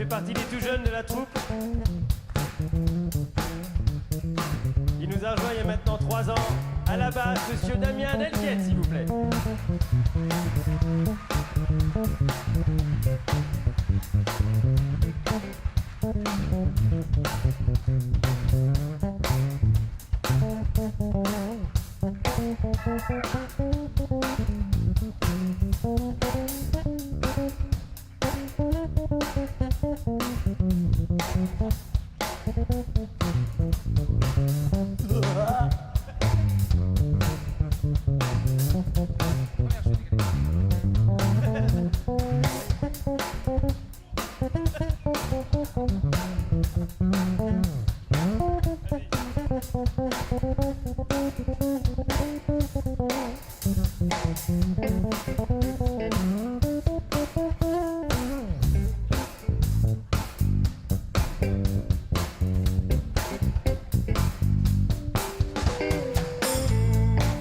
fait partie des tout jeunes de la troupe. Il nous a rejoint il y a maintenant 3 ans. À la basse, monsieur Damien Delquette, s'il vous plaît.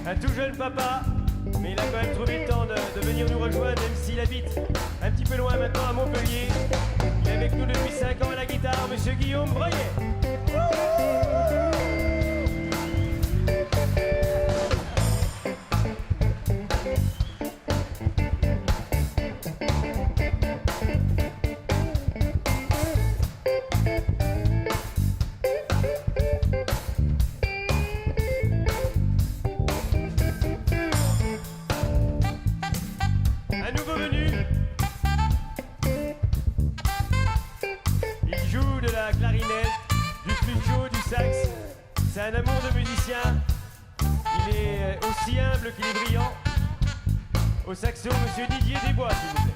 Un tout jeune papa, mais il a quand même trouvé le temps de venir nous rejoindre, même s'il habite un petit peu loin maintenant à Montpellier. Il est avec nous depuis 5 ans à la guitare, monsieur Guillaume Breuillet. Un nouveau venu. Il joue de la clarinette, du flûteau, du sax. C'est un amour de musicien. Il est aussi humble qu'il est brillant. Au saxo, monsieur Didier Desbois, s'il vous plaît.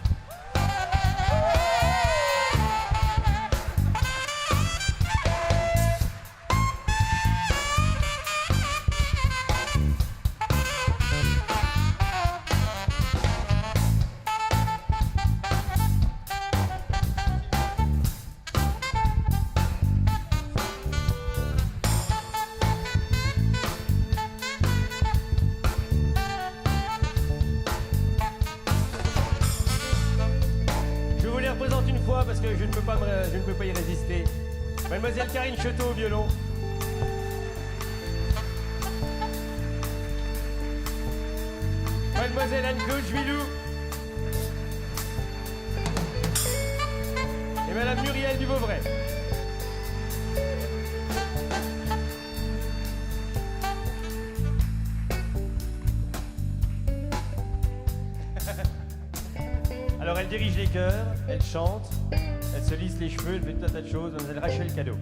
Je vous les représente une fois parce que je ne peux pas y résister. Mademoiselle Karine Choteau au violon. Mademoiselle Anne-Claude Juilou. Et Madame Muriel Duvauvray. Alors elle dirige les chœurs, elle chante, elle se lisse les cheveux, elle fait tout un tas de choses. Mademoiselle Rachel Cadeau.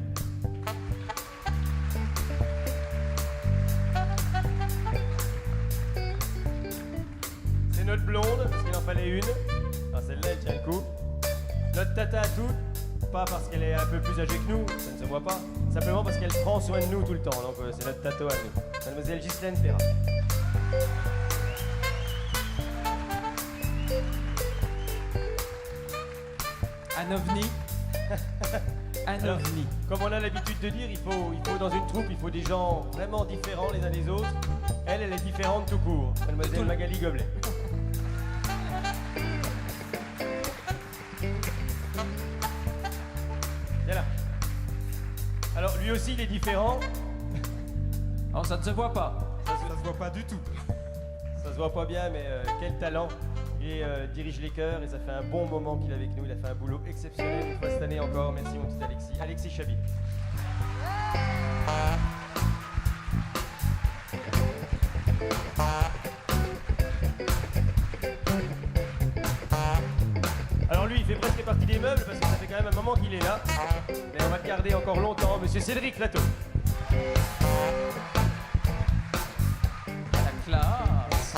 C'est notre blonde, parce qu'il en fallait une. Enfin, celle-là, elle tient le coup. Notre tata à toutes, pas parce qu'elle est un peu plus âgée que nous, ça ne se voit pas, simplement parce qu'elle prend soin de nous tout le temps. Donc c'est notre tato à nous. Mademoiselle Ghislaine Ferrat. Un ovni. Un Alors, ovni. comme on a l'habitude de dire, il faut dans une troupe, il faut des gens vraiment différents les uns des autres. Elle est différente tout court. Mademoiselle Magali Goblet. Viens là. Alors lui aussi il est différent. Oh, ça ne se voit pas. Ça se voit pas du tout. Ça se voit pas bien, mais quel talent. Il dirige les chœurs et ça fait un bon moment qu'il est avec nous. Il a fait un boulot exceptionnel une fois cette année encore. Merci mon petit Alexis. Alexis Chabit. Alors lui, il fait presque partie des meubles parce que ça fait quand même un moment qu'il est là. Mais on va le garder encore longtemps. Monsieur Cédric Plateau. La classe.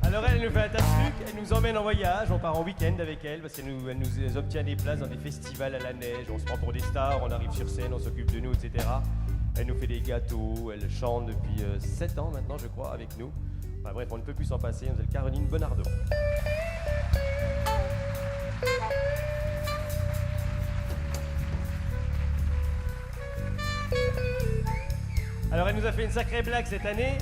Alors elle nous fait un tas de trucs, elle nous emmène en voyage, on part en week-end avec elle parce qu'elle nous obtient des places dans des festivals à la neige, on se prend pour des stars, on arrive sur scène, on s'occupe de nous, etc. Elle nous fait des gâteaux, elle chante depuis 7 ans maintenant je crois avec nous. Enfin, bref, on ne peut plus s'en passer, on s'appelle Caroline Bonardo. Alors elle nous a fait une sacrée blague cette année.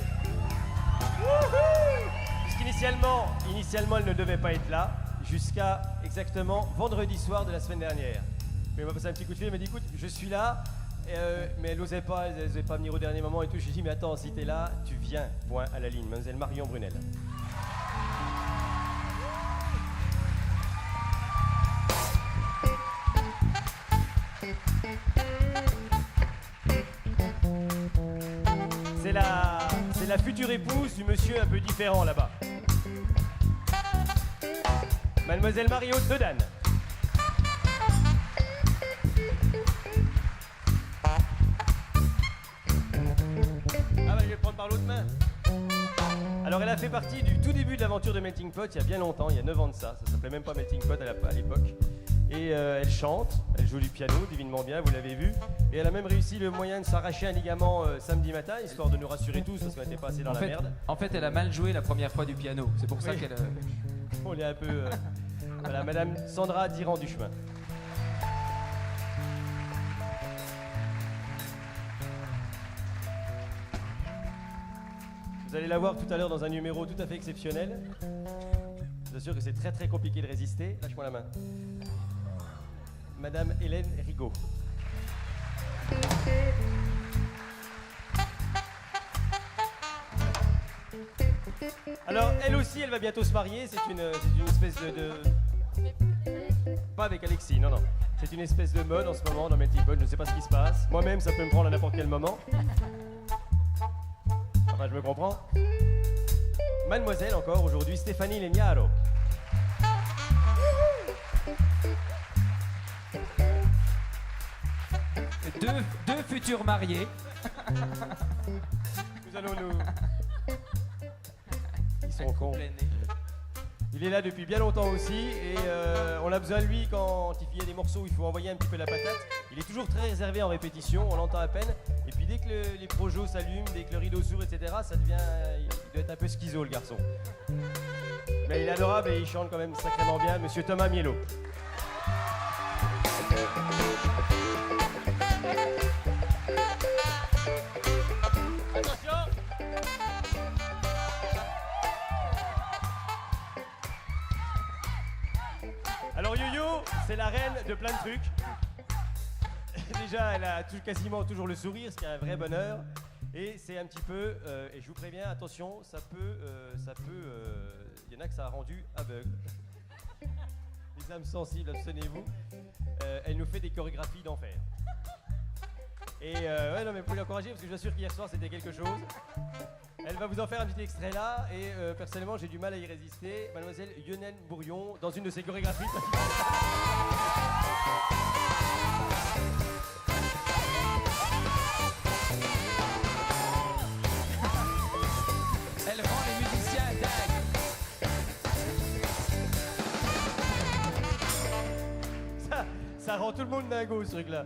Puisqu'initialement, elle ne devait pas être là. jusqu'à exactement vendredi soir de la semaine dernière. Mais elle m'a passé un petit coup de fil, elle m'a dit écoute, je suis là, mais elle n'osait pas venir au dernier moment et tout. Je lui ai dit mais attends, si t'es là, tu viens, point à la ligne. Mademoiselle Marion Brunel. C'est la future épouse du monsieur un peu différent là-bas. Mademoiselle Marie-Aude Dedane. Ah bah je vais le prendre par l'autre main. Alors elle a fait partie du tout début de l'aventure de Melting Pot il y a bien longtemps, il y a 9 ans de ça. Ça s'appelait même pas Melting Pot à l'époque. Et elle chante, elle joue du piano divinement bien, vous l'avez vu. Et elle a même réussi le moyen de s'arracher un ligament samedi matin, histoire de nous rassurer tous parce qu'on n'était pas assez dans la merde. En fait, elle a mal joué la première fois du piano. C'est pour ça Oui. qu'elle... On est un peu... voilà, Madame Sandra Diran du chemin. Vous allez la voir tout à l'heure dans un numéro tout à fait exceptionnel. Je vous assure que c'est très très compliqué de résister. Lâche-moi la main. Madame Hélène Rigaud. Alors, elle aussi, elle va bientôt se marier. C'est une espèce de... Pas avec Alexis, non, non. C'est une espèce de mode en ce moment dans Melting Pot. Je ne sais pas ce qui se passe. Moi-même, ça peut me prendre à n'importe quel moment. Enfin, je me comprends. Mademoiselle, encore aujourd'hui, Stéphanie Legnaro. Deux futurs mariés. Nous allons nous... Ils sont cons. Il est là depuis bien longtemps aussi et on a besoin de lui quand il y a des morceaux où il faut envoyer un petit peu la patate. Il est toujours très réservé en répétition, on l'entend à peine. Et puis dès que les projos s'allument, dès que le rideau s'ouvre, etc., ça devient... Il doit être un peu schizo le garçon. Mais il est adorable et il chante quand même sacrément bien, Monsieur Thomas Mielo. Attention! Alors Yo-Yo, c'est la reine de plein de trucs. Déjà, elle a quasiment toujours le sourire, ce qui est un vrai bonheur. Et c'est un petit peu, et je vous préviens, attention, il y en a que ça a rendu aveugle. Les âmes sensibles, abstenez-vous. Elle nous fait des chorégraphies d'enfer. Et ouais, non, mais vous pouvez l'encourager parce que je vous assure qu'hier soir c'était quelque chose. Elle va vous en faire un petit extrait là, et personnellement j'ai du mal à y résister. Mademoiselle Yonel Bourion, dans une de ses chorégraphies. Elle rend les musiciens dingues. Ça rend tout le monde dingo ce truc là.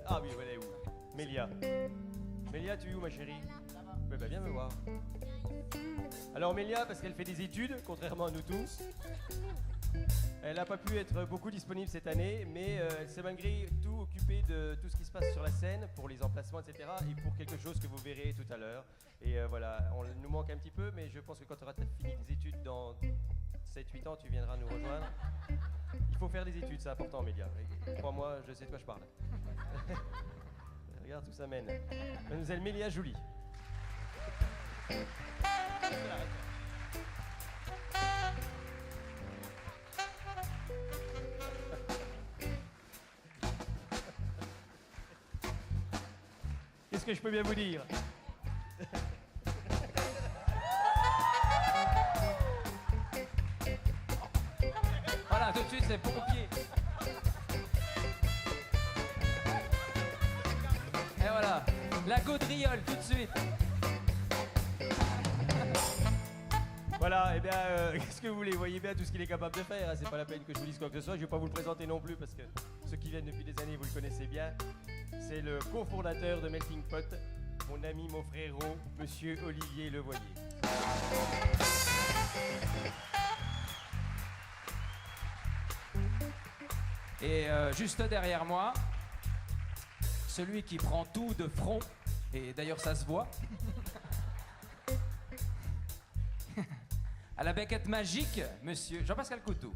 Ah oui, voilà, où Mélia. Mélia, tu es où ma chérie? Ben, viens me voir. Alors Mélia, parce qu'elle fait des études, contrairement à nous tous, elle n'a pas pu être beaucoup disponible cette année, mais elle s'est malgré tout occupée de tout ce qui se passe sur la scène, pour les emplacements, etc. et pour quelque chose que vous verrez tout à l'heure. Et voilà, on nous manque un petit peu, mais je pense que quand tu auras fini des études dans 7-8 ans, tu viendras nous rejoindre. Il faut faire des études, c'est important, Mélia. Crois-moi, je sais de quoi je parle. Regarde où ça mène. Mademoiselle Mélia Joly. Qu'est-ce que je peux bien vous dire? Voilà, tout de suite, c'est pompier. Et voilà, la gaudriole tout de suite. Voilà, et bien, qu'est-ce que vous voulez? Vous voyez bien tout ce qu'il est capable de faire, hein. C'est pas la peine que je vous dise quoi que ce soit. Je vais pas vous le présenter non plus parce que ceux qui viennent depuis des années, vous le connaissez bien. C'est le cofondateur de Melting Pot, mon ami, mon frérot, Monsieur Olivier Levoyer. Et juste derrière moi, celui qui prend tout de front, et d'ailleurs ça se voit, À la baguette magique, monsieur Jean-Pascal Coutou.